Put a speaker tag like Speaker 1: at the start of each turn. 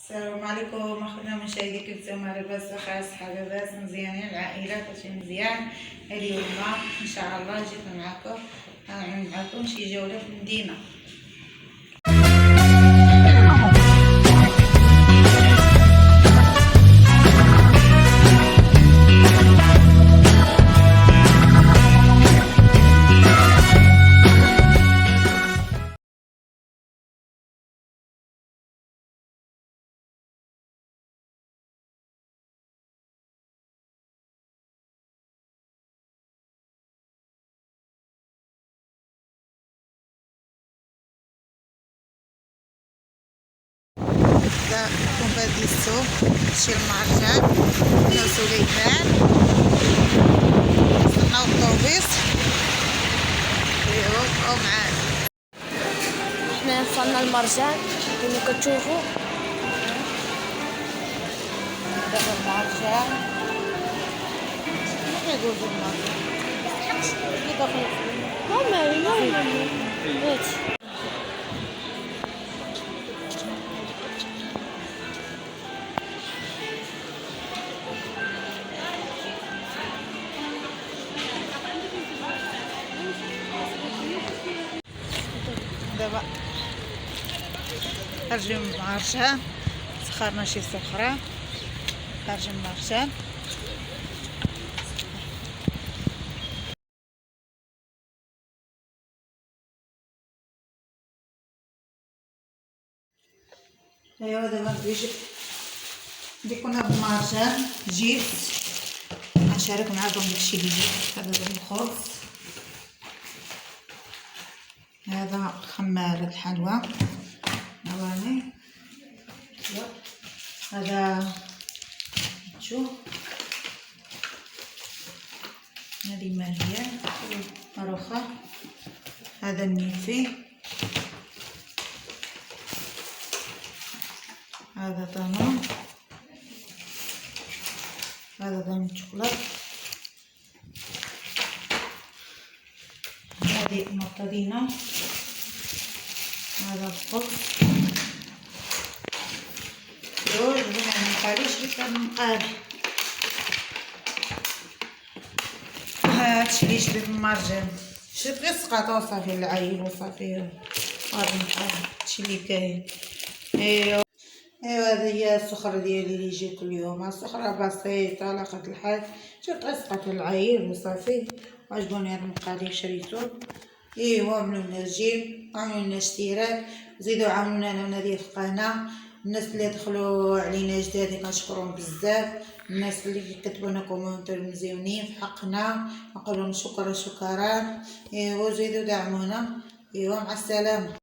Speaker 1: السلام عليكم اخونا مشاهدي كنتم لاباس خاص حبابات مزيانين العائله كلشي مزيان. اليوم ان شاء الله جيت معكم نعمل معكم شي جوله في المدينه. كون بهاد السوق شي المهرجان حنا سليمان وصلنا الطوبيس ايوا معانا.
Speaker 2: حنا وصلنا المرجان كما كتشوفوا.
Speaker 1: دابا المهرجان شنو كيقول في المهرجان اللي داخل دابا خارجين من المهرجان، سخرنا شي سخرة خارجين من المهرجان. ايوا دابا غادي كنا في المهرجان، جيت غنشارك معكم داكشي اللي جيت. هذا هو الخبز، هذا خمار الحلوى هواني، هذا شوف هذه ماريا مروخة، هذا النيفي، هذا طنون، هذا ضمن الشوكولات، هذه مطدينة، هذا الخبز جوج مقاليش مقالي. هادشي اللي شريت في المرجان، شريت غير سقاطة وصافي العيب وصافي غادي نقال هادشي اللي كاين. ايوا هذه هي السخرة ديالي اللي جيت اليوم. السخرة بسيطة على قد الحال، شريت غير سقاطة العيب وصافي. عجبوني هاد المقالي شريتو. ايوا عملولنا الجيم، عملولنا اشتراك، زيدوا عاونونا انا ديال القناه. الناس اللي دخلوا علينا جداد كنشكرهم بزاف، الناس اللي كتبوا لنا كومونتير مزيونين في حقنا نقول لهم شكرا. ايوا زيدوا دعمونا. ايوا مع السلامه.